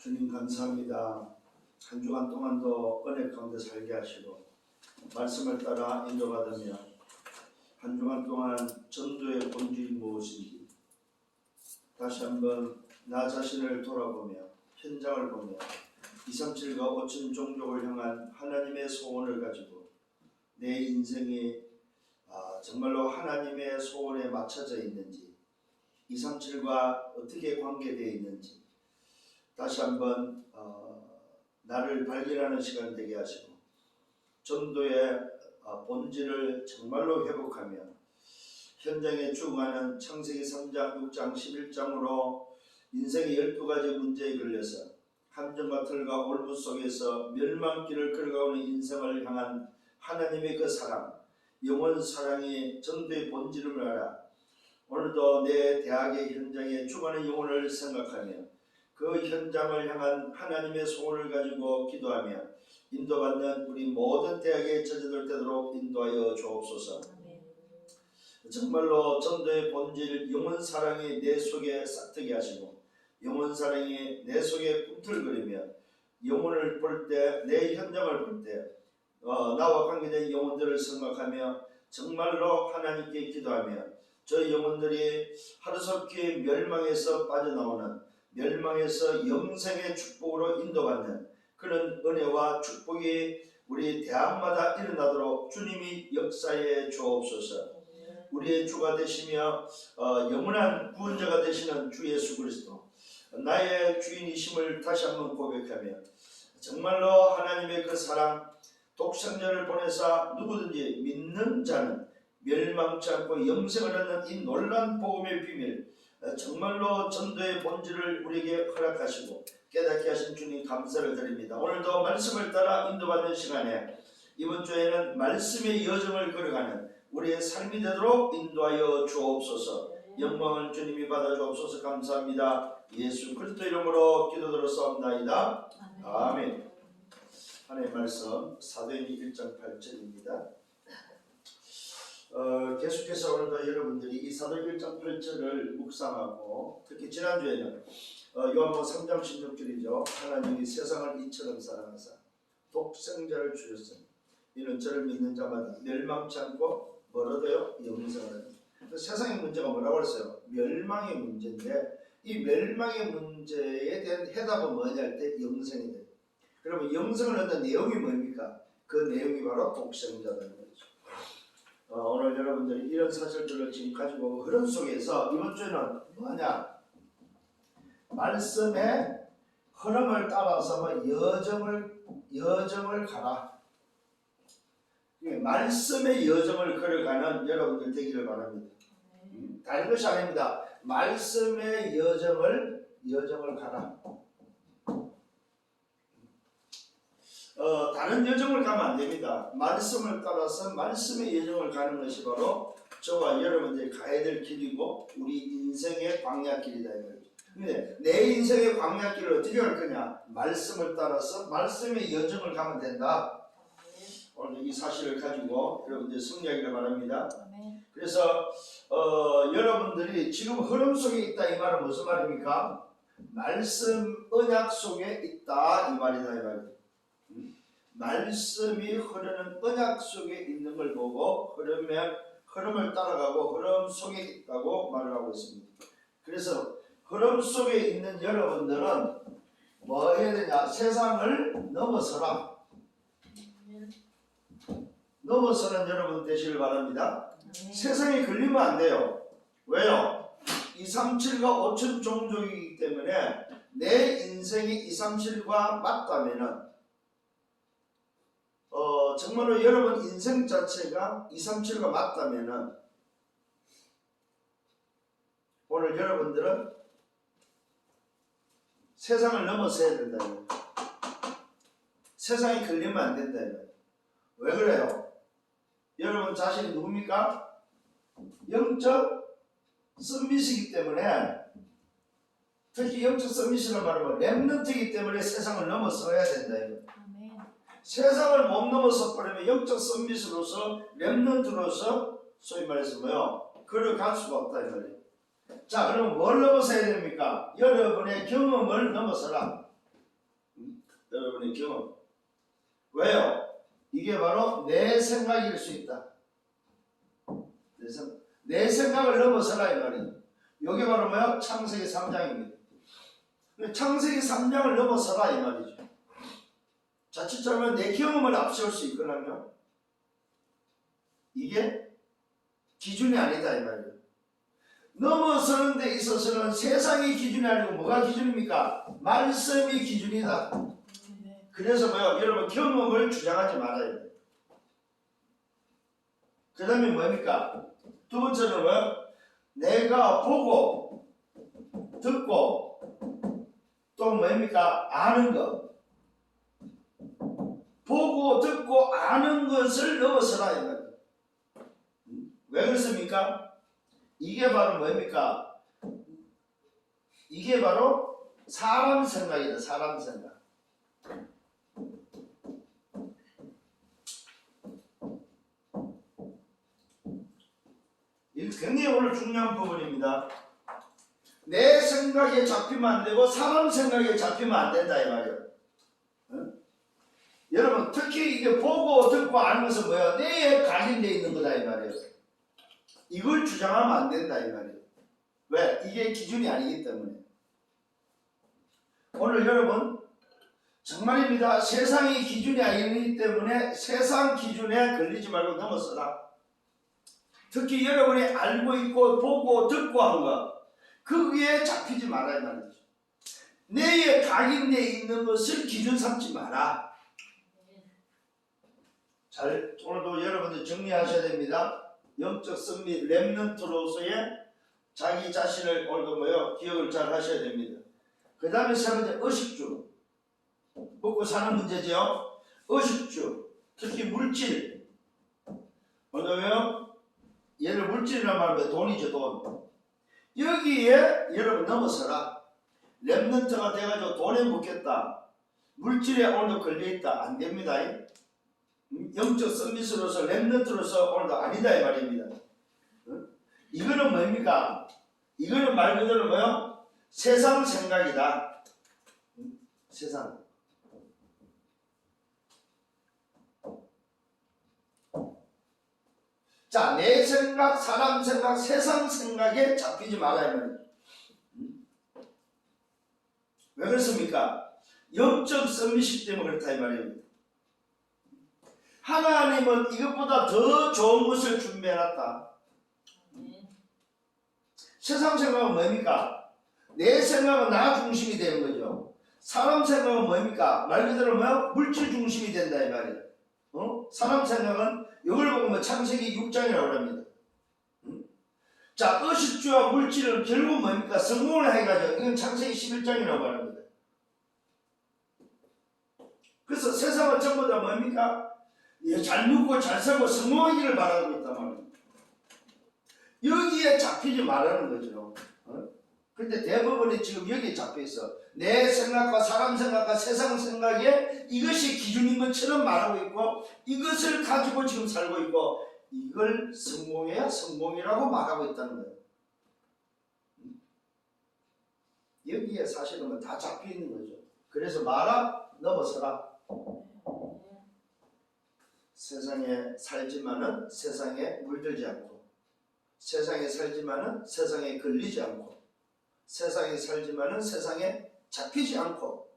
주님 감사합니다. 한 주간 동안도 은혜 가운데 살게 하시고 말씀을 따라 인도받으며 한 주간 동안 전도의 본질이 무엇인지 다시 한번 나 자신을 돌아보며 현장을 보며 237과 5천 종족을 향한 하나님의 소원을 가지고 내 인생이 정말로 하나님의 소원에 맞춰져 있는지 237과 어떻게 관계되어 있는지 다시 한번 나를 발견하는 시간 되게 하시고 전도의 본질을 정말로 회복하며 현장에 죽어가는 창세기 3장, 6장, 11장으로 인생의 12가지 문제에 걸려서 함정과 틀과 올무 속에서 멸망길을 걸어가는 인생을 향한 하나님의 그 사랑, 영원 사랑이 전도의 본질을 알아 오늘도 내 대학의 현장에 죽어가는 영혼을 생각하며 그 현장을 향한 하나님의 소원을 가지고 기도하며 인도받는 우리 모든 대학의 저자들 되도록 인도하여 주옵소서. 정말로 전도의 본질 영원 사랑이 내 속에 싹트게 하시고 영원 사랑이 내 속에 꿈틀거리며 영혼을 볼 때 내 현장을 볼 때 나와 관계된 영혼들을 생각하며 정말로 하나님께 기도하며 저 영혼들이 하루속히 멸망에서 빠져나오는 멸망에서 영생의 축복으로 인도받는 그런 은혜와 축복이 우리 대학마다 일어나도록 주님이 역사해 주옵소서. 우리의 주가 되시며 영원한 구원자가 되시는 주 예수 그리스도 나의 주인이심을 다시 한번 고백하며 정말로 하나님의 그 사랑 독생자를 보내사 누구든지 믿는 자는 멸망치 않고 영생을 얻는 이 놀라운 복음의 비밀 정말로 전도의 본질을 우리에게 허락하시고 깨닫게 하신 주님 감사를 드립니다. 오늘도 말씀을 따라 인도받는 시간에 이번 주에는 말씀의 여정을 걸어가는 우리의 삶이 되도록 인도하여 주옵소서. 영광을 주님이 받아 주옵소서. 감사합니다. 예수 그리스도 이름으로 기도드렸사옵나이다. 아멘. 하나님의 말씀 사도행전 1장 8절입니다. 계속해서 오늘도 여러분들이 이 사도행전 1장 8절을 묵상하고 특히 지난주에는 요한복음 3장 16절이죠. 하나님이 세상을 이처럼 사랑하사 독생자를 주셨으니 이는 저를 믿는 자마다 멸망치 않고 멀어도요 영생을 얻는. 세상의 문제가 뭐라고 했어요? 멸망의 문제인데 이 멸망의 문제에 대한 해답은 뭐냐 할 때 영생이 돼요. 그러면 영생을 얻는 내용이 뭡니까? 그 내용이 바로 독생자라는 거죠. 오늘 여러분들이 이런 사실들을 지금 가지고 흐름 속에서 이번 주에는 뭐냐? 말씀의 흐름을 따라서 여정을 가라. 말씀의 여정을 걸어가는 여러분들 되기를 바랍니다. 다른 것이 아닙니다. 말씀의 여정을 가라. 다른 여정을 가면 안 됩니다. 말씀을 따라서 말씀의 여정을 가는 것이 바로 저와 여러분들이 가야 될 길이고 우리 인생의 광야길이다 이거죠. 근데 내 인생의 광야길을 어떻게 갈 거냐? 말씀을 따라서 말씀의 여정을 가면 된다. 오늘 이 사실을 가지고 여러분들 승리하기를 바랍니다. 그래서 여러분들이 지금 흐름 속에 있다 이 말은 무슨 말입니까? 말씀 언약 속에 있다 이 말이다 이 말이다. 말씀이 흐르는 언약 속에 있는 걸 보고 흐름을 따라가고 흐름 속에 있다고 말을 하고 있습니다. 그래서 흐름 속에 있는 여러분들은 뭐 해야 되냐? 세상을 넘어서라. 넘어서는 여러분 되시길 바랍니다. 세상에 걸리면 안 돼요. 왜요? 237과 5천 종족이기 때문에 내 인생이 237과 맞다면은 정말로 여러분 인생 자체가 237과 맞다면은 오늘 여러분들은 세상을 넘어서야 된다. 세상에 걸리면 안 된다. 왜 그래요? 여러분 자신이 누굽니까? 영적 썸밋이기 때문에 특히 영적 썸밋이라는 말은 렘넌트이기 때문에 세상을 넘어서야 된다. 세상을 못 넘어서 버리면 영적 썸밋으로서 렘넌트로서 소위 말해서 뭐요? 걸어갈 수가 없다 이 말이에요. 자, 그럼 뭘 넘어서야 됩니까? 여러분의 경험을 넘어서라. 여러분의 경험. 왜요? 이게 바로 내 생각일 수 있다. 내 생각을 넘어서라 이 말이에요. 이게 바로 뭐야? 창세기 3장입니다. 창세기 3장을 넘어서라 이 말이죠. 자칫하면 내 경험을 앞세울 수 있거든요. 이게 기준이 아니다 이 말이에요. 넘어서는 데 있어서는 세상이 기준이 아니고 뭐가 기준입니까? 말씀이 기준이다. 그래서 뭐요? 여러분 경험을 주장하지 말아야 돼요. 그 다음에 뭡니까? 두 번째는 뭐요? 내가 보고 듣고 또 뭡니까? 아는 것. 보고 듣고 아는 것을 넘어서라 이 말이에요. 왜 그렇습니까? 이게 바로 뭡니까? 이게 바로 사람 생각이다. 사람 생각. 이게 굉장히 오늘 중요한 부분입니다. 내 생각에 잡히면 안 되고 사람 생각에 잡히면 안 된다 이 말이에요. 응? 여러분 특히 이게 보고 듣고 아는 것은 뭐야? 뇌에 각인되어 있는 거다 이 말이에요. 이걸 주장하면 안 된다 이 말이에요. 왜? 이게 기준이 아니기 때문에. 오늘 여러분 정말입니다. 세상이 기준이 아니기 때문에 세상 기준에 걸리지 말고 넘어서라. 특히 여러분이 알고 있고 보고 듣고 한 것 거기에 잡히지 말아야 말이죠. 뇌에 각인되어 있는 것을 기준 삼지 마라. 잘 오늘도 여러분들 정리하셔야 됩니다. 영적 승리 렘넌트로서의 자기 자신을 오늘도 뭐요? 기억을 잘 하셔야 됩니다. 그 다음에 세 번째 의식주. 먹고 사는 문제죠. 의식주. 특히 물질. 뭐냐면 얘를 물질이란 말하면 돈이죠. 돈. 여기에 여러분 넘어서라. 렘넌트가 돼가지고 돈에 묶였다. 물질에 오늘도 걸려있다. 안 됩니다. 영적 서비스로서 렘넌트로서 오늘도 아니다 이 말입니다. 이거는 뭡니까? 이거는 말 그대로 뭐요? 세상 생각이다. 세상. 자, 내 생각, 사람 생각, 세상 생각에 잡히지 말아야 합니다. 왜 그렇습니까? 영적 서밋이기 때문에 그렇다 이 말입니다. 하나님은 이것보다 더 좋은 것을 준비해놨다. 세상 생각은 뭡니까? 내 생각은 나 중심이 되는 거죠. 사람 생각은 뭡니까? 말 그대로 뭐야? 물질 중심이 된다 이 말이에요. 사람 생각은 이걸 보면 창세기 6장이라고 합니다. 자, 의식주와 물질은 결국 뭡니까? 성공을 해가지고 이건 창세기 11장이라고 합니다. 그래서 세상은 전부 다 뭡니까? 잘 눕고 잘 살고 성공하기를 바라고 있단 말입니다. 여기에 잡히지 말라는 거죠. 근데 대부분이 지금 여기에 잡혀있어. 내 생각과 사람 생각과 세상 생각에 이것이 기준인 것처럼 말하고 있고 이것을 가지고 지금 살고 있고 이걸 성공해야 성공이라고 말하고 있다는 거예요. 여기에 사실은 다 잡혀있는 거죠. 그래서 말아 넘어서라. 세상에 살지만은 세상에 물들지 않고 세상에 살지만은 세상에 걸리지 않고 세상에 살지만은 세상에 잡히지 않고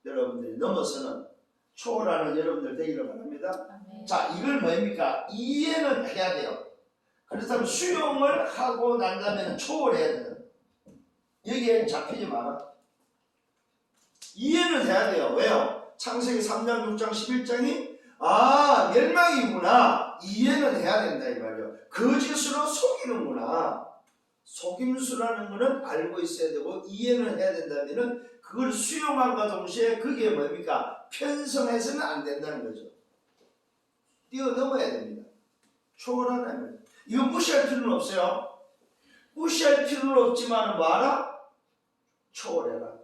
여러분들이 넘어서는 초월하는 여러분들 되기를 바랍니다. 자, 이걸 뭡니까? 이해는 해야 돼요. 그렇다면 수용을 하고 난 다음에는 초월해야 돼요. 여기에 잡히지 마라. 이해는 해야 돼요. 왜요? 창세기 3장, 6장, 11장이 멸망이구나. 이해는 해야 된다 이 말이에요. 거짓으로 속이는구나. 속임수라는 것은 알고 있어야 되고 이해는 해야 된다면은 그걸 수용함과 동시에 그게 뭡니까? 편성해서는 안 된다는 거죠. 뛰어넘어야 됩니다. 초월하는 거예요. 이거 무시할 필요는 없어요. 무시할 필요는 없지만 뭐하라? 초월해라.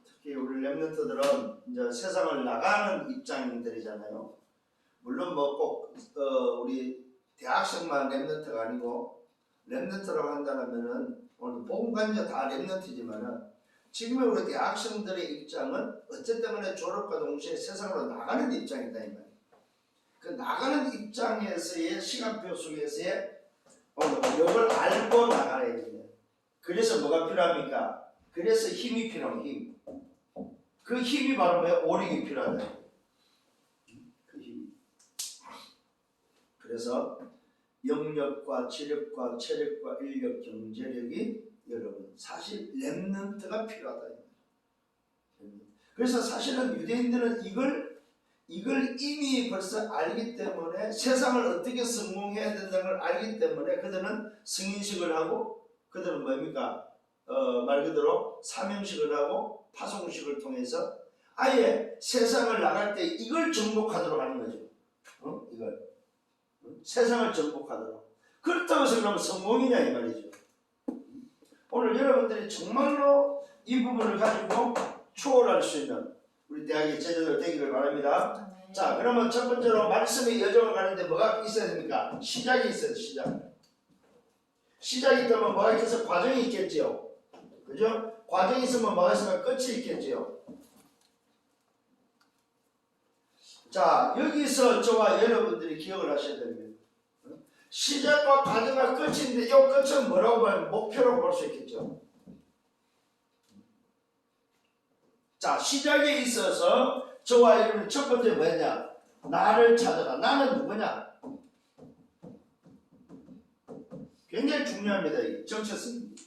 특히 우리 렘넌트들은 이제 세상을 나가는 입장들이잖아요. 물론 뭐 꼭 우리 대학생만 렘넌트가 아니고 렘넌트라고 한다면은 오늘 복음 관자 다 렘넌트지만은 지금의 우리 대학생들의 입장은 어쨌든 간에 졸업과 동시에 세상으로 나가는 입장이다 이 말이에요. 그 나가는 입장에서의 시간표 속에서의 이걸 알고 나가야 돼요. 그래서 뭐가 필요합니까? 그래서 힘이 필요해요. 힘. 그 힘이 바로 뭐예요? 오력이 필요하다. 그 힘이. 그래서 영력과 지력과 체력과 인력, 경제력이 여러분 사실 렘넌트가 필요하다. 그래서 사실은 유대인들은 이걸 이미 벌써 알기 때문에 세상을 어떻게 성공해야 된다는 걸 알기 때문에 그들은 승인식을 하고 그들은 뭡니까? 말 그대로 사명식을 하고 파송식을 통해서 아예 세상을 나갈 때 이걸 정복하도록 하는 거죠. 이걸 세상을 정복하도록. 그렇다고 해서 그러면 성공이냐 이 말이죠. 오늘 여러분들이 정말로 이 부분을 가지고 초월할 수 있는 우리 대학의 제자들 되기를 바랍니다. 자, 그러면 첫 번째로 말씀의 여정을 가는데 뭐가 있어야 됩니까? 시작이 있어야 돼요. 시작이 있다면 뭐가 있겠어? 과정이 있겠지요. 그죠? 과정이 있으면 뭐가 있으면 끝이 있겠지요. 자, 여기서 저와 여러분들이 기억을 하셔야 됩니다. 시작과 과정과 끝인데 이 끝은 뭐라고 보면 목표라고 볼 수 있겠죠. 자, 시작에 있어서 저와 여러분 첫 번째 뭐냐? 나를 찾아라. 나는 누구냐? 굉장히 중요합니다. 이 정체성입니다.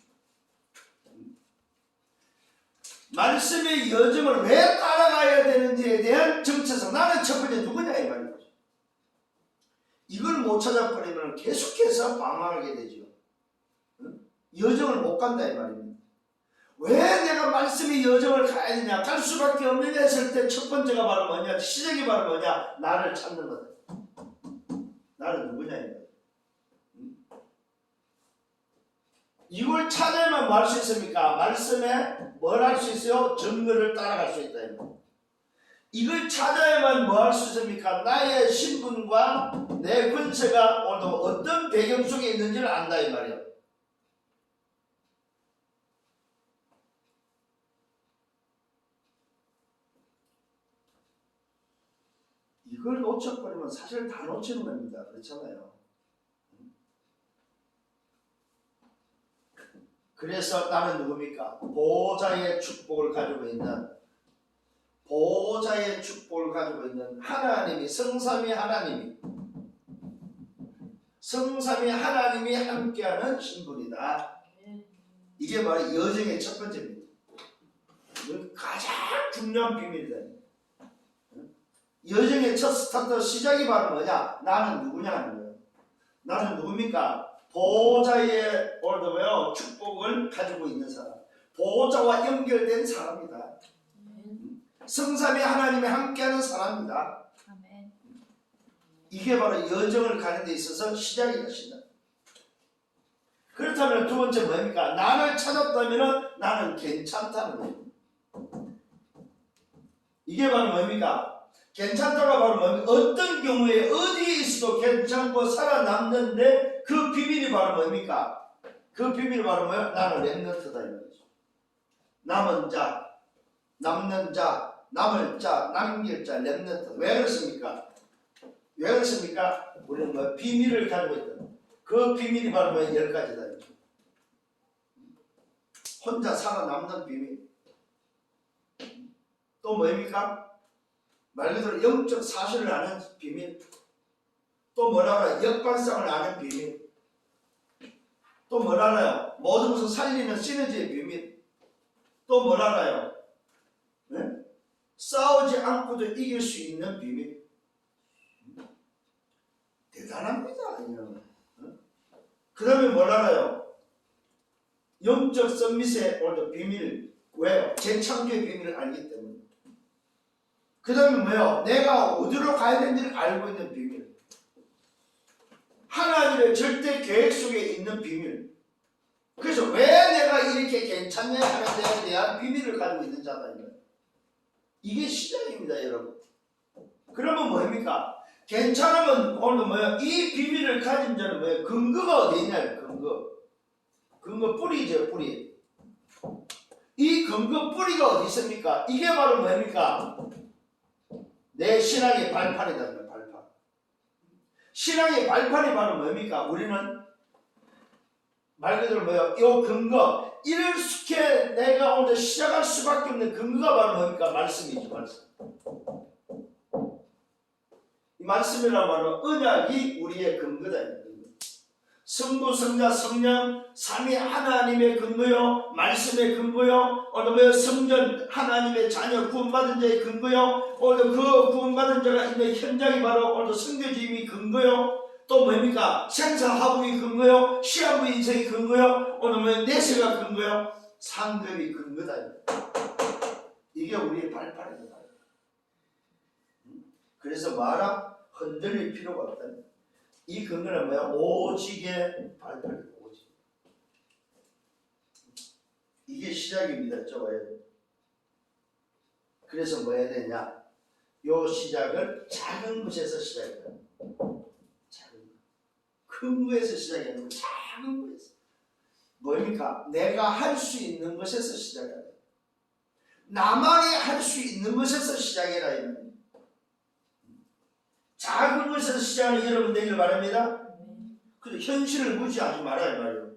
말씀의 여정을 왜 따라가야 되는지에 대한 정체성. 나는 첫 번째 누구냐 이 말이죠. 이걸 못 찾아버리면 계속해서 방황하게 되죠. 여정을 못 간다 이 말입니다. 왜 내가 말씀의 여정을 가야 되냐? 갈 수밖에 없느냐 했을 때 첫 번째가 바로 뭐냐? 시작이 바로 뭐냐? 나를 찾는 거다. 나는 누구냐 이 말이야. 이걸 찾아야만 뭐 할 수 있습니까? 말씀에 뭘 할 수 있어요? 증거를 따라갈 수 있다. 이걸 찾아야만 뭐 할 수 있습니까? 나의 신분과 내 권세가 오늘 어떤 배경 속에 있는지를 안다 이 말이에요. 이걸 놓쳐버리면 사실 다 놓치는 겁니다. 그렇잖아요. 그래서 나는 누굽니까? 보호자의 축복을 가지고 있는 하나님이 성삼위 하나님이 함께하는 신분이다. 이게 바로 여정의 첫 번째입니다. 이건 가장 중요한 비밀이다. 여정의 첫 스타트 시작이 바로 뭐냐? 나는 누구냐 하는 거예요. 나는 누굽니까? 보호자의 오늘도요 축복을 가지고 있는 사람, 보호자와 연결된 사람이다. 성삼위 하나님이 함께하는 사람이다. 이게 바로 여정을 가는 데 있어서 시작이다. 그렇다면 두 번째 뭡니까? 나를 찾았다면 나는 괜찮다는 거예요. 이게 바로 뭡니까? 괜찮다가 바로 뭡니까? 어떤 경우에 어디에 있어도 괜찮고 살아남는데 그 비밀이 바로 뭡니까? 그 비밀이 바로 뭐야? 나는 렘넌트다 이 말이죠. 남은 자, 남는 자, 남을 자, 남길 자, 렘넌트. 왜 그렇습니까? 우리는 뭐 비밀을 가지고 있다. 그 비밀이 바로 뭐 10가지다. 혼자 살아남는 비밀. 또 뭡니까? 말 그대로 영적 사실을 아는 비밀. 또 뭐라 그래요? 역관성을 아는 비밀. 또 뭐라 그래요? 모든 것을 살리는 시너지의 비밀. 또 뭐라 그래요? 네? 싸우지 않고도 이길 수 있는 비밀. 대단합니다. 그 다음에 뭐라 그래요? 영적 서밋의 오늘도 비밀. 왜요? 재창조의 비밀을 알기 때문에. 그 다음에 뭐예요? 내가 어디로 가야 되는지를 알고 있는 비밀. 하나님의 절대 계획 속에 있는 비밀. 그래서 왜 내가 이렇게 괜찮냐 하는 데에 대한 비밀을 가지고 있는 자다. 이게 시작입니다, 여러분. 그러면 뭡니까? 괜찮으면 오늘 뭐예요? 이 비밀을 가진 자는 뭐예요? 근거가 어디 있냐요? 근거 뿌리죠, 뿌리. 이 근거 뿌리가 어디 있습니까? 이게 바로 뭡니까? 내 신앙의 발판이다. 발판. 신앙의 발판이 바로 뭡니까? 우리는 말 그대로 뭐야? 이 근거, 이렇게 내가 오늘 시작할 수밖에 없는 근거가 바로 뭡니까? 말씀이지, 말씀. 이 말씀이란 말은 언약이 우리의 근거다. 성부, 성자, 성령, 삼위 하나님의 근거요, 말씀의 근거요, 오늘 성전 하나님의 자녀 구원받은 자의 근거요, 오늘 그 구원받은 자가 있는 현장이 바로 오늘 성교지임이 근거요, 또 뭡니까? 생사화복이 근거요, 시한부 인생이 근거요, 오늘 내세가 근거요, 상급이 근거다. 이게 우리의 발판이다. 그래서 말아 흔들릴 필요가 없다. 이 근거는 뭐야? 오직의 발판이다. 오직. 이게 시작입니다. 좋아요. 그래서 뭐 해야 되냐? 요 시작을 작은 것에서 시작해야 돼. 작은 것. 큰 거에서 시작해야 돼. 작은 거에서. 뭡니까? 내가 할 수 있는 것에서 시작해야 돼. 나만이 할 수 있는 것에서 시작해라. 이 말이야. 작은 것에서 시작하는 여러분 되기를 바랍니다. 근데 현실을 무시하지 말아야 말이에요.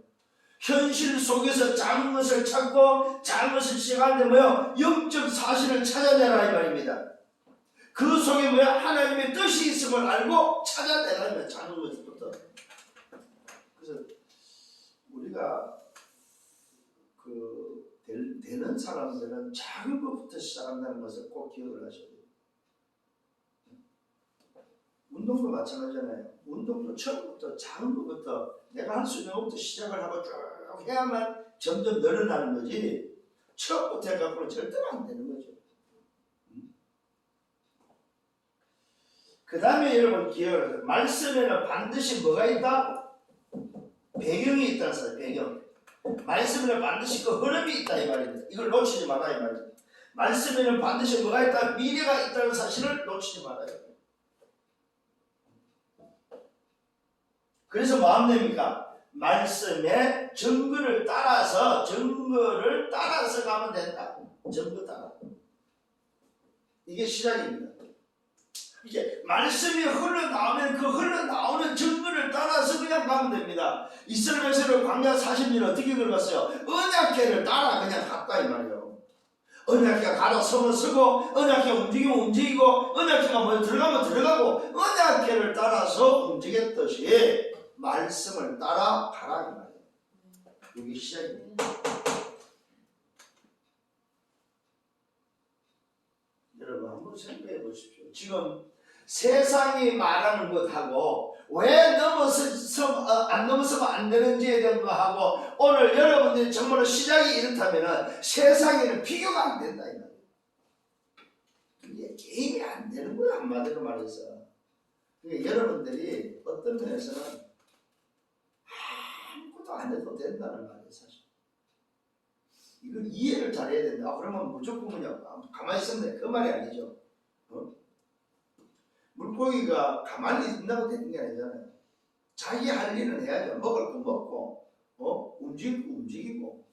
현실 속에서 작은 것을 찾고 작은 것을 시작하는데 뭐요? 영적 사실을 찾아내라 이 말입니다. 그 속에 뭐야? 하나님의 뜻이 있음을 알고 찾아내라 이 말이야. 작은 것부터. 그래서 우리가 되는 사람들은 작은 것부터 시작한다는 것을 꼭 기억을 하셔야 돼요. 운동도 마찬가지잖아요. 운동도 처음부터 작은 것부터 내가 할 수 있는 것부터 시작을 하고 쭉 해야만 점점 늘어나는 거지 처음부터 해갖고는 절대로 안 되는 거죠. 그 다음에 여러분 기억을 하세요. 말씀에는 반드시 뭐가 있다? 배경이 있다는 사실 배경. 말씀에는 반드시 그 흐름이 있다 이 말입니다. 이걸 놓치지 마라 이 말입니다. 말씀에는 반드시 뭐가 있다? 미래가 있다는 사실을 놓치지 말아요. 그래서 뭐 하면 됩니까? 말씀의 증거를 따라서 가면 된다. 증거 따라. 이게 시작입니다. 이게 말씀이 흘러나오면 그 흘러나오는 증거를 따라서 그냥 가면 됩니다. 이스라엘 백성을 광야 40년 어떻게 걸었어요? 언약궤를 따라 그냥 갔다 이 말이에요. 언약궤가 가다 서면 서고 언약궤가 움직이면 움직이고 언약궤가 뭐 들어가면 들어가고 언약궤를 따라서 움직였듯이 말씀을 따라 가라 이 말이에요. 이게 시작입니다. 여러분 한번 생각해 보십시오. 지금 세상이 말하는 것하고 왜 안 넘어서면 안 되는지에 대한 거하고 오늘 여러분들이 정말로 시작이 이렇다면 세상에는 비교가 안 된다 이 말이에요. 이게 게임이 안 되는 거예요. 한마디로 말해서. 그러니까 여러분들이 어떤 면에서는 아무것도 안 해도 된다는 말이에요. 사실 이건 이해를 잘해야 된다. 그러면 무조건 그냥 가만히 있으면 그 말이 아니죠. 물고기가 가만히 있는다고 되는 게 아니잖아요. 자기 할 일은 해야죠. 먹을 거 먹고 움직일 거 움직이고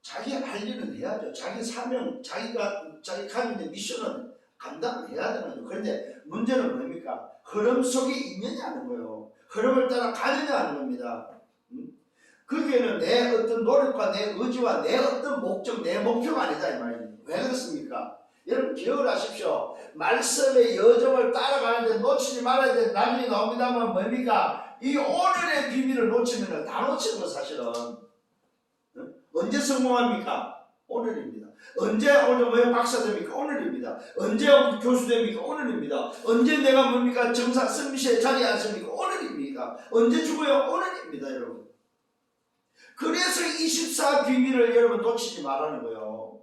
자기 할 일은 해야죠. 자기 사명, 자기 가지고 있는 미션은 감당을 해야 되는 거죠. 그런데 문제는 뭡니까? 흐름 속에 있느냐는 거예요. 흐름을 따라 가느냐 하는 겁니다. 거기에는 내 어떤 노력과 내 의지와 내 어떤 목적, 내 목표가 아니다 이 말입니다. 왜 그렇습니까? 여러분 기억을 하십시오. 말씀의 여정을 따라가는데 놓치지 말아야 되는 나중에 나옵니다만 뭡니까? 이 오늘의 비밀을 놓치면 다 놓치는 거 사실은. 언제 성공합니까? 오늘입니다. 언제 오늘 뭐에 박사 됩니까? 오늘입니다. 언제 교수 됩니까? 오늘입니다. 언제 내가 뭡니까? 정상 승리시에 자리에 앉습니까? 오늘입니다. 언제 죽어요? 오늘입니다 여러분. 그래서 24 비밀을 여러분 놓치지 말라는 거예요.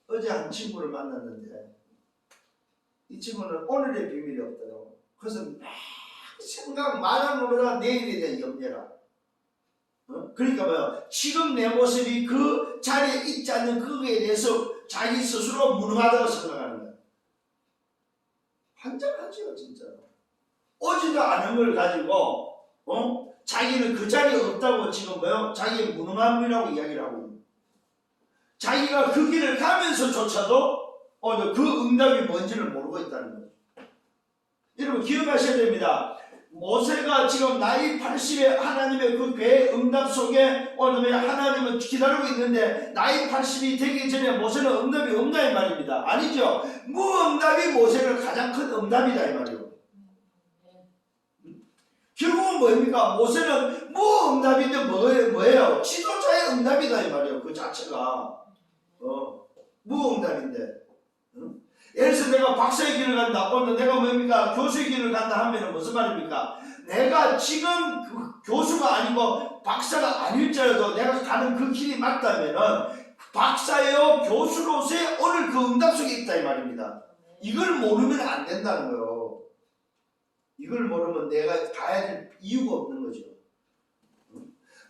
어제 한 친구를 만났는데 이 친구는 오늘의 비밀이 없더라고. 그래서 막 생각 많은 것보다 내일에 대한 염려라. 그러니까 뭐야? 지금 내 모습이 그 자리에 있지 않는 그거에 대해서 자기 스스로 무능하다고 생각하는 거야. 환장하지요 진짜로. 오지도 않은 걸 가지고 자기는 그 자리에 없다고 지금 뭐요? 자기의 무능함이라고 이야기를 하고 있는. 자기가 그 길을 가면서조차도 그 응답이 뭔지를 모르고 있다는 거예요. 여러분 기억하셔야 됩니다. 모세가 지금 나이 80에 하나님의 그 괴의 응답 속에 하나님은 기다리고 있는데 나이 80이 되기 전에 모세는 응답이 없나 이 말입니다. 아니죠. 무응답이 모세를 가장 큰 응답이다 이 말이에요. 결국은 뭡니까? 모세는 무응답인데 뭐예요? 지도자의 응답이다 이 말이에요. 그 자체가 무응답인데. 예를 들어서 내가 박사의 길을 간다. 오늘 내가 뭡니까? 교수의 길을 간다 하면 무슨 말입니까? 내가 지금 그 교수가 아니고 박사가 아닐지라도 내가 가는 그 길이 맞다면은 박사요 교수로서의 오늘 그 응답 속에 있다 이 말입니다. 이걸 모르면 안 된다는 거예요. 이걸 모르면 내가 가야 될 이유가 없는 거죠.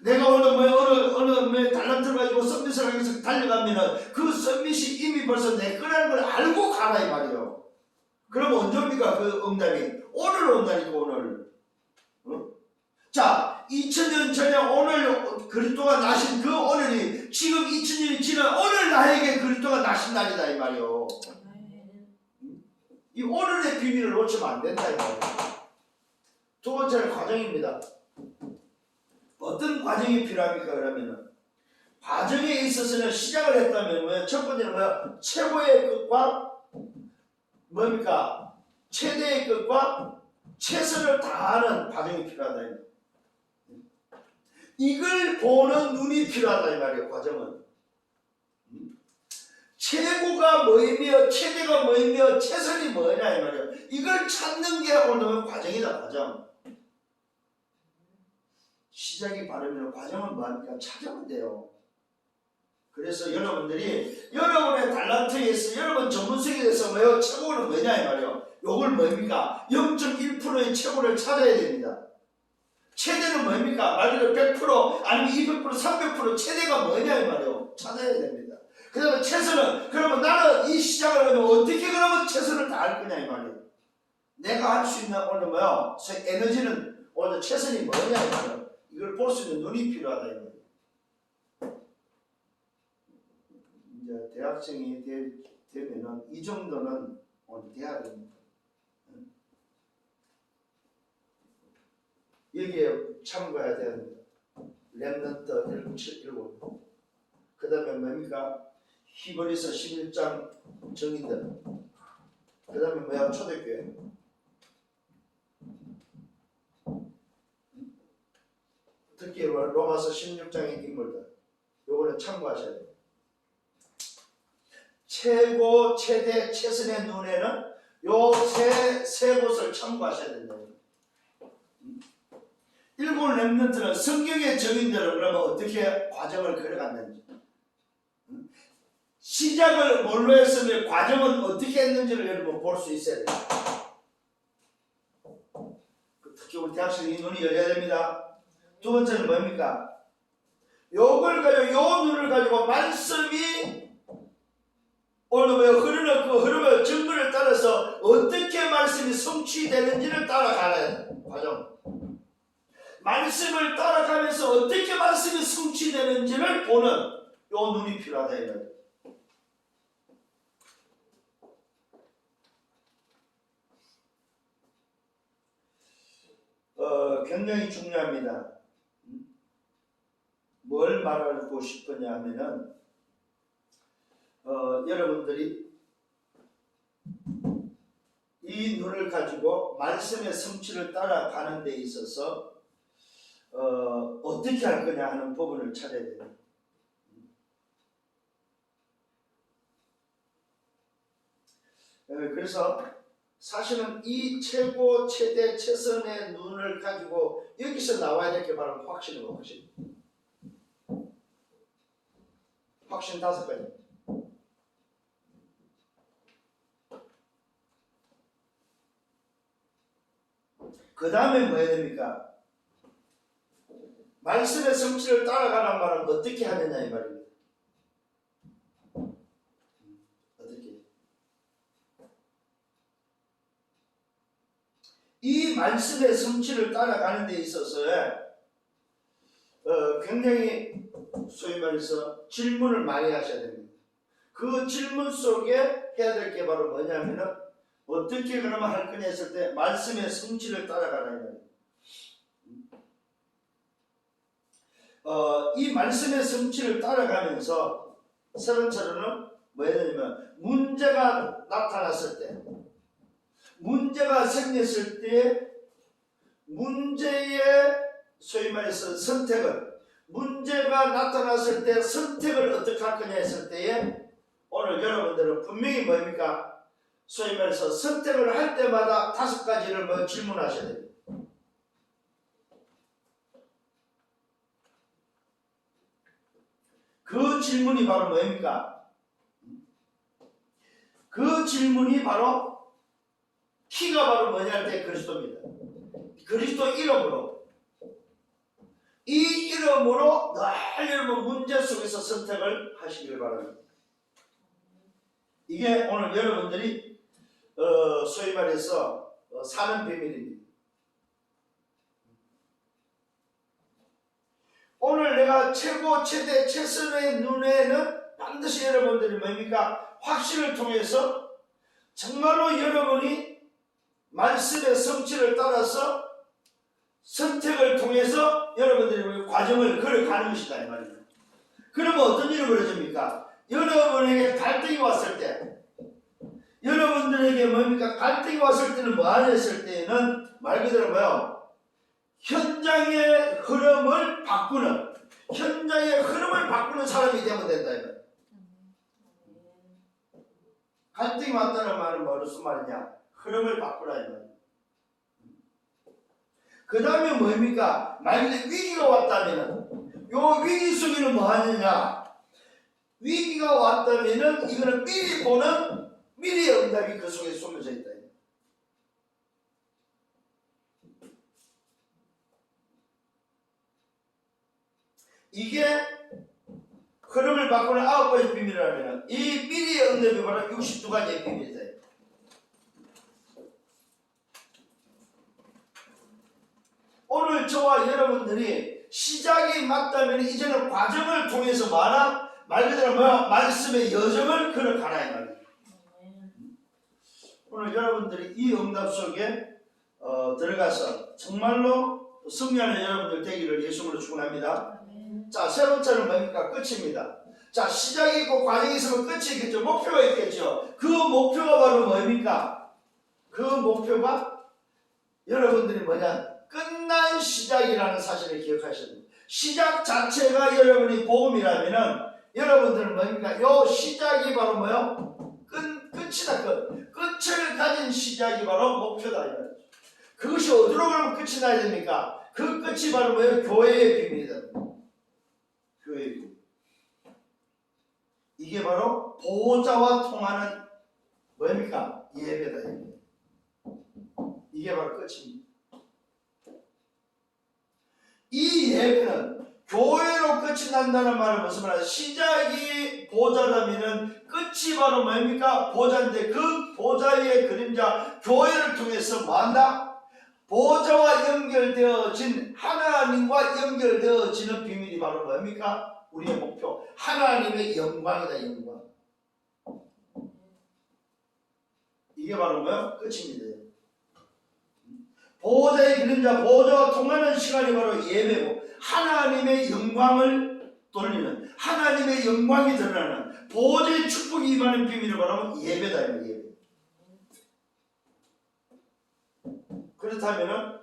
내가 어느 달란트를 가지고 서밋을 하면서 달려가면은 그 서밋이 이미 벌써 내 거라는 걸 알고 가라 이 말이에요. 그럼 언제 옵니까? 그 응답이 오늘 온다니까 오늘. 자, 2000년 전에 오늘 그리스도가 나신 그 오늘이 지금 2000년이 지난 오늘 나에게 그리스도가 나신 날이다 이 말이에요. 이 오늘의 비밀을 놓치면 안 된다 이 말이에요. 두 번째는 과정입니다. 어떤 과정이 필요합니까? 그러면은 과정에 있어서는 시작을 했다면 첫 번째는 뭐야? 최고의 끝과 뭡니까? 최대의 끝과 최선을 다하는 과정이 필요하다. 이걸 보는 눈이 필요하다 이 말이에요. 과정은 최고가 뭐이며 최대가 뭐이며 최선이 뭐냐 이 말이에요. 이걸 찾는 게 오늘 과정이다. 과정. 시작이 바르면 과정은 뭐합니까? 찾으면 돼요. 그래서 여러분들이 여러분의 달란트에서 여러분 전문성에 대해서 뭐예요? 최고는 뭐냐 이 말이에요. 요걸 뭡니까? 0.1%의 최고를 찾아야 됩니다. 최대는 뭡니까? 말 그대로 100% 아니면 200% 300% 최대가 뭐냐 이 말이에요. 찾아야 됩니다. 그 다음에 최선은 그러면 나는 이 시작을 하면 어떻게 그러면 최선을 다할 거냐 이 말이에요. 내가 할 수 있는 오늘 뭐요? 에너지는 오늘 최선이 뭐냐 이 말이에요. 이걸 볼 수 있는 눈이 필요하다 이 말이에요. 이제 대학생이 되면은 이 정도는 오늘 돼야 됩니다. 여기에 참고해야 됩니다. 렘넌트 7. 그 다음에 뭡니까? 히브리서 11장 정의들. 그 다음에 뭐야? 초대교회. 특히 로마서 16장의 인물들. 요거는 참고하셔야 돼요. 최고, 최대, 최선의 눈에는 요 세 곳을 참고하셔야 된다. 일곱 렘넌트는 성경의 정인들을 그러면 어떻게 과정을 걸어갔는지, 시작을 뭘로 했으면 과정은 어떻게 했는지를 여러분 볼 수 있어야 돼요. 특히 우리 대학생이 눈이 열려야 됩니다. 두 번째는 뭡니까? 요걸 가지고 요 눈을 가지고 말씀이 오늘 흐르는 그 흐름의 증거를 따라서 어떻게 말씀이 성취되는지를 따라가는 과정. 말씀을 따라가면서 어떻게 말씀이 성취되는지를 보는 요 눈이 필요하다 이거예요. 굉장히 중요합니다. 뭘 말하고 싶으냐 하면은 여러분들이 이 눈을 가지고 말씀의 성취를 따라가는 데 있어서 어떻게 할 거냐 하는 부분을 찾아야 돼요. 그래서 사실은 이 최고, 최대, 최선의 눈을 가지고 여기서 나와야 될 게 바로 확신이고 확신. 확신 5가지. 그 다음에 뭐 해야 됩니까? 말씀의 성취를 따라가란 말은 어떻게 하느냐 이 말입니다. 어떻게? 이 말씀의 성취를 따라가는 데 있어서 굉장히 소위 말해서 질문을 많이 하셔야 됩니다. 그 질문 속에 해야 될 게 바로 뭐냐면은 어떻게 그러면 할 거냐 했을 때 말씀의 성취를 따라가라는 거예요. 이 말씀의 성취를 따라가면서 세 번째로는 뭐냐면 문제가 나타났을 때, 문제가 생겼을 때 문제의 소위 말해서 선택을, 문제가 나타났을 때 선택을 어떻게 할 거냐 했을 때에 오늘 여러분들은 분명히 뭡니까? 소위 말해서 선택을 할 때마다 5가지를 질문하셔야 됩니다. 그 질문이 바로 뭡니까? 그 질문이 바로 키가 바로 뭐냐 할 때 그리스도입니다. 그리스도 이름으로, 이 이름으로 늘 여러분 문제 속에서 선택을 하시길 바랍니다. 이게 오늘 여러분들이 소위 말해서 사는 비밀입니다. 오늘 내가 최고 최대 최선의 눈에는 반드시 여러분들이 뭡니까? 확신을 통해서 정말로 여러분이 말씀의 성취를 따라서 선택을 통해서 여러분들이 과정을 걸어가는 것이다 이 말이에요. 그러면 어떤 일이 벌어집니까? 여러분에게 갈등이 왔을 때, 여러분들에게 뭡니까? 갈등이 왔을 때는 뭐 하냐 했을 때는 말 그대로 뭐요? 현장의 흐름을 바꾸는, 현장의 흐름을 바꾸는 사람이 되면 된다 이 말이에요. 갈등이 왔다는 말은 무슨 말이냐? 흐름을 바꾸라 이 말이에요. 그 다음에 뭡니까? 만약에 위기가 왔다면은, 요 위기 속에는 뭐 하느냐? 위기가 왔다면은 이거는 미리 보는 미리의 응답이 그 속에 숨겨져 있다. 이게 흐름을 바꾸는 9가지 비밀이라면 이 미리의 응답이 바로 62가지의 비밀이다. 오늘 저와 여러분들이 시작이 맞다면 이제는 과정을 통해서 말 그대로 말씀의 여정을 걸어가라 이 말이에요. 오늘 여러분들이 이 응답 속에 들어가서 정말로 승리하는 여러분들 되기를 예수님으로 축원합니다. 자, 세 번째는 뭡니까? 끝입니다. 자, 시작이 있고 과정이 있으면 끝이 있겠죠. 목표가 있겠죠. 그 목표가 바로 뭡니까? 그 목표가 여러분들이 끝난 시작이라는 사실을 기억하셔야 됩니다. 시작 자체가 여러분이 복음이라면은 여러분들은 뭡니까? 요 시작이 바로 끝이다. 끝을 가진 시작이 바로 목표다. 그것이 어디로 가면 끝이 나야 됩니까? 그 끝이 바로 교회의 비밀이다. 교회의 비밀. 이게 바로 보호자와 통하는 뭡니까? 예배다. 이게 바로 끝입니다. 이 예배는 교회로 끝이 난다는 말은 무슨 말이야? 시작이 보좌라면은 끝이 바로 뭡니까? 보좌인데 그 보좌의 그림자 교회를 통해서 뭐한다? 보좌와 연결되어진 하나님과 연결되어지는 비밀이 바로 뭡니까? 우리의 목표 하나님의 영광이다. 영광. 이게 바로 끝입니다. 보호자의 그림자, 보호자와 통하는 시간이 바로 예배고 하나님의 영광을 돌리는, 하나님의 영광이 드러나는 보호자의 축복이 임하는 비밀을 말하면 예배다. 예배. 그렇다면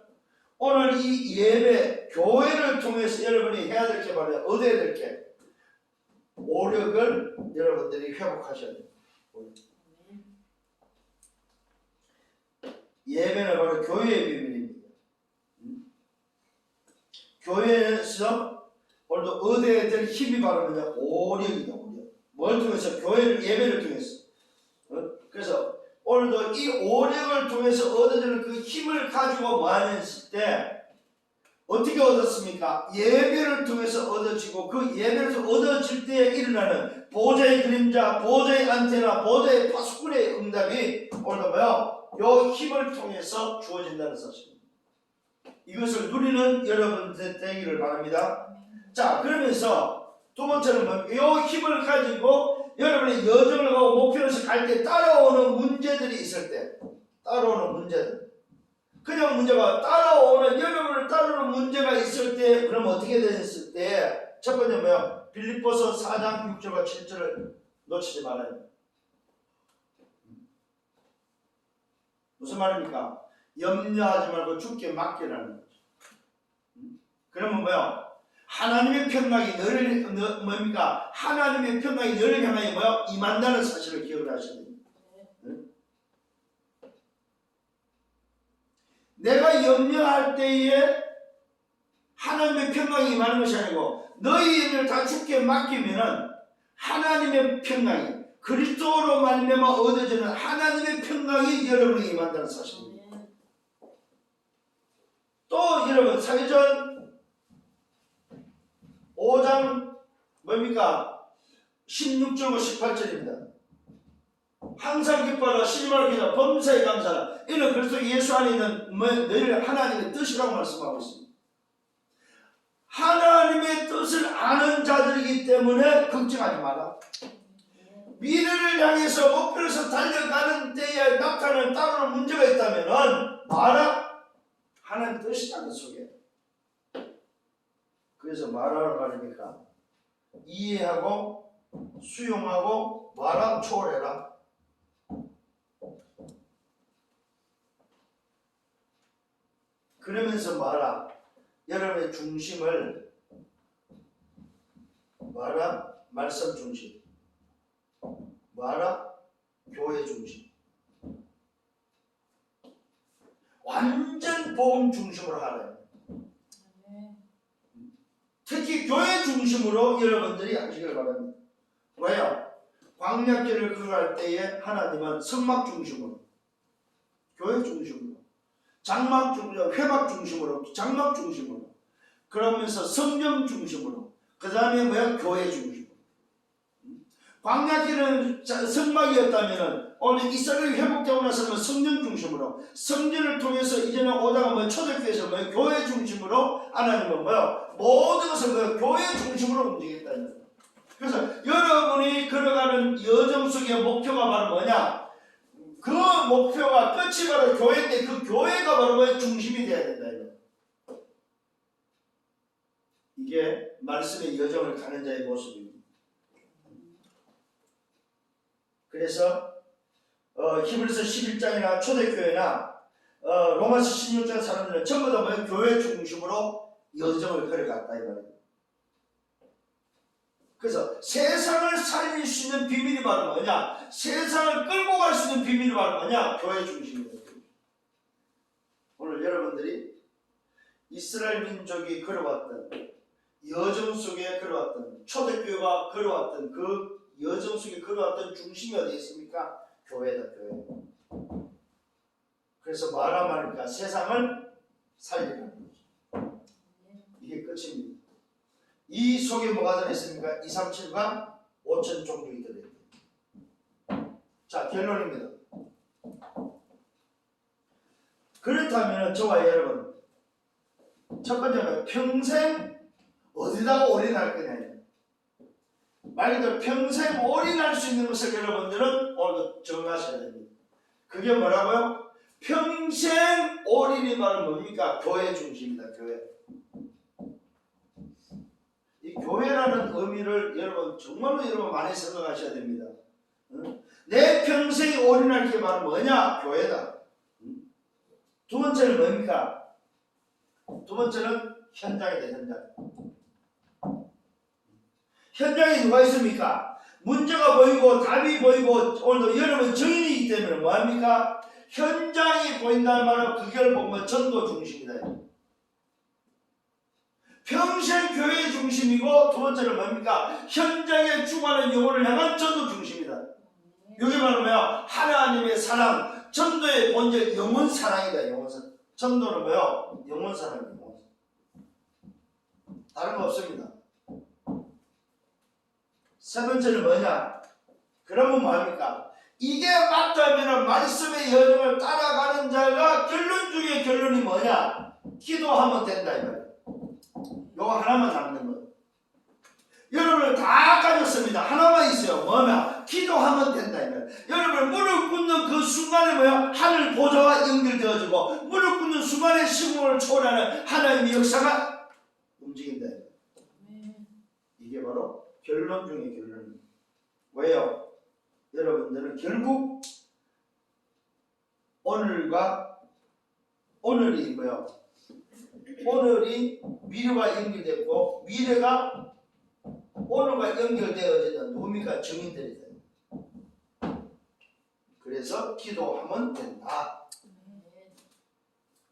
오늘 이 예배, 교회를 통해서 여러분이 해야 될 게 바로 얻어야 될 게 오력을 여러분들이 회복하셔야 돼요. 예배는 바로 교회의 비밀입니다. 교회에서 오늘도 얻어야 될 힘이 바로 오력이다. 오력. 뭘 통해서? 교회를, 예배를 통해서. 그래서 오늘도 이 오력을 통해서 얻어지는 그 힘을 가지고 모았을 때 어떻게 얻었습니까? 예배를 통해서 얻어지고 그 예배를 얻어질 때에 일어나는 보좌의 그림자, 보좌의 안테나, 보좌의 파수꾼의 응답이 오늘도 요 힘을 통해서 주어진다는 사실입니다. 이것을 누리는 여러분들 되기를 바랍니다. 자, 그러면서 두 번째는 뭡니까? 이 힘을 가지고 여러분의 여정을 하고 목표를 갈 때 따라오는 문제들이 있을 때, 따라오는 문제들. 그냥 문제가 따라오는, 여러분을 따르는 문제가 있을 때, 그럼 어떻게 됐을 때, 첫 번째 뭐야? 빌립보서 4장 6절과 7절을 놓치지 말아요. 무슨 말입니까? 염려하지 말고 주께 맡기라는 거죠. 그러면 뭐야? 하나님의 평강이 너를 뭡니까? 하나님의 평강이 너를 향하여 뭐야? 임한다는 사실을 기억을 하셔야 됩니다. 내가 염려할 때에 하나님의 평강이 임하는 것이 아니고 너희 일을 다 주께 맡기면은 하나님의 평강이 그리스도로 말미암아 얻어지는 하나님의 평강이 여러분에게 임한다는 사실입니다. 또 여러분 사도전 5장 뭡니까? 16절과 18절입니다. 항상 기뻐하라 신임하라 기도하라 범사에 감사하라 이는 그리스도 예수 안에 있는 너희를 하나님의 뜻이라고 말씀하고 있습니다. 하나님의 뜻을 아는 자들이기 때문에 걱정하지 마라. 미래를 향해서 목표에서 달려가는 때에 나타나는 따르는 문제가 있다면 마라. 하나님 뜻이라는 속에. 그래서 말하는 말이니까 이해하고 수용하고 마라 초월해라. 그러면서 마라. 여러분의 중심을 마라. 말씀 중심. 마라. 교회 중심. 완전 복음 중심으로 하라. 특히 교회 중심으로 여러분들이 하시길 바랍니다. 왜요? 광야길을 걸어갈 때에 하나님은 성막 중심으로, 교회 중심으로, 장막 중심으로, 회막 중심으로, 장막 중심으로, 그러면서 성령 중심으로, 그 다음에 뭐야? 교회 중심으로. 광야길은 성막이었다면 오늘 이스라엘이 회복되고 나서는 성령 중심으로, 성전을 통해서 이제는 오다가 뭐 초대교회에서 뭐 교회 중심으로 하나님은 뭐야? 모든 것을 뭐야? 교회 중심으로 움직이겠다는 거예요. 그래서 여러분이 걸어가는 여정 속의 목표가 바로 뭐냐? 그 목표가 끝이 바로 교회인데 그 교회가 바로 뭐야? 중심이 돼야 된다. 이게 말씀의 여정을 가는 자의 모습입니다. 그래서 히브리서 11장이나 초대교회나 로마서 16장 사람들은 전부 다 뭐야? 교회 중심으로 여정을 걸어갔다 이 말이에요. 그래서 세상을 살릴 수 있는 비밀이 바로 뭐냐? 세상을 끌고 갈 수 있는 비밀이 바로 뭐냐? 교회 중심입니다. 오늘 여러분들이 이스라엘 민족이 걸어왔던 여정 속에 걸어왔던 초대교회가 걸어왔던 그 여정 속에 걸어왔던 중심이 어디 있습니까? 교회다, 교회. 그래서 말하니까 세상을 살리는 거죠. 이게 끝입니다. 이 속에 뭐가 들어있습니까? 2, 3, 7과 5천 종족이 들어있습니다. 자, 결론입니다. 그렇다면 저와 여러분, 첫 번째는 평생 어디다가 올인할 거냐. 말 그대로 평생 올인할 수 있는 것을 여러분들은 오늘도 정하셔야 됩니다. 그게 뭐라고요? 평생 올인이 바로 뭡니까? 교회 중심이다. 교회. 이 교회라는 의미를 여러분 정말로 여러분 많이 생각하셔야 됩니다. 내 평생에 올인할 게 바로 뭐냐? 교회다. 두 번째는 뭡니까? 두 번째는 현장이다. 현장. 현장에 누가 있습니까? 문제가 보이고 답이 보이고 오늘도 여러분 증인이기 때문에 뭐합니까? 현장이 보인다는 말은 그걸 보면 전도 중심이다. 평생 교회 중심이고 두 번째는 뭡니까? 현장에 충만한 영혼을 향한 전도 중심이다. 이게 바로 뭐야? 하나님의 사랑, 전도의 본질 영혼 사랑이다. 영혼 사랑. 전도는 뭐야? 영혼 사랑이다. 다른 거 없습니다. 세 번째는 뭐냐? 그러면 뭐합니까? 이게 맞다면 말씀의 여정을 따라가는 자가 결론 중에 결론이 뭐냐? 기도하면 된다 이 말이에요. 요거 하나만 남는 거예요. 없습니다. 하나만 있어요. 뭐냐? 기도하면 된다. 여러분 무릎 꿇는 그 순간에 뭐야? 하늘 보좌와 연결되어지고 무릎 꿇는 순간에 시공을 초월하는 하나님의 역사가 움직인다. 이게 바로 결론 중의 결론입니다. 왜요? 여러분들은 결국 오늘이 뭐야? 오늘이 미래와 연결됐고 미래가 오늘과 연결되어지는 누굽니까? 증인들이 돼요. 그래서 기도하면 된다.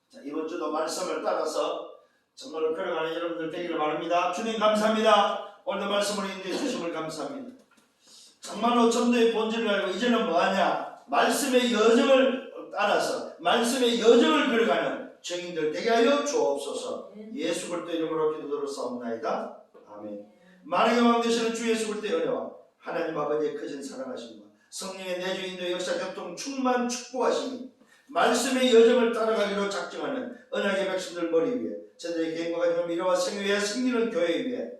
자, 이번 주도 말씀을 따라서 정말로 걸어가는 여러분들 되기를 바랍니다. 주님 감사합니다. 오늘도 말씀을 인도해 주심을 감사합니다. 정말로 전도의 본질을 알고 이제는 뭐하냐? 말씀의 여정을 따라서 말씀의 여정을 걸어가는 증인들 되게 하여 주옵소서. 예수 그리스도 이름으로 기도드렸사옵나이다. 아멘. 만왕의 왕 되시는 주 예수 그리스도의 은혜와 하나님 아버지의 크신 사랑하심과 성령의 내주 인도 역사 교통 충만 축복하심이 말씀의 여정을 따라가기로 작정하는 언약의 백성들 머리 위에 저들의 개인과 가정 미래와 생애 위에 승리는 교회 위에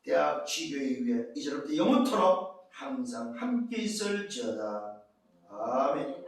대학 지교회 위에 이제부터 영원토록 항상 함께 있을지어다. 아멘.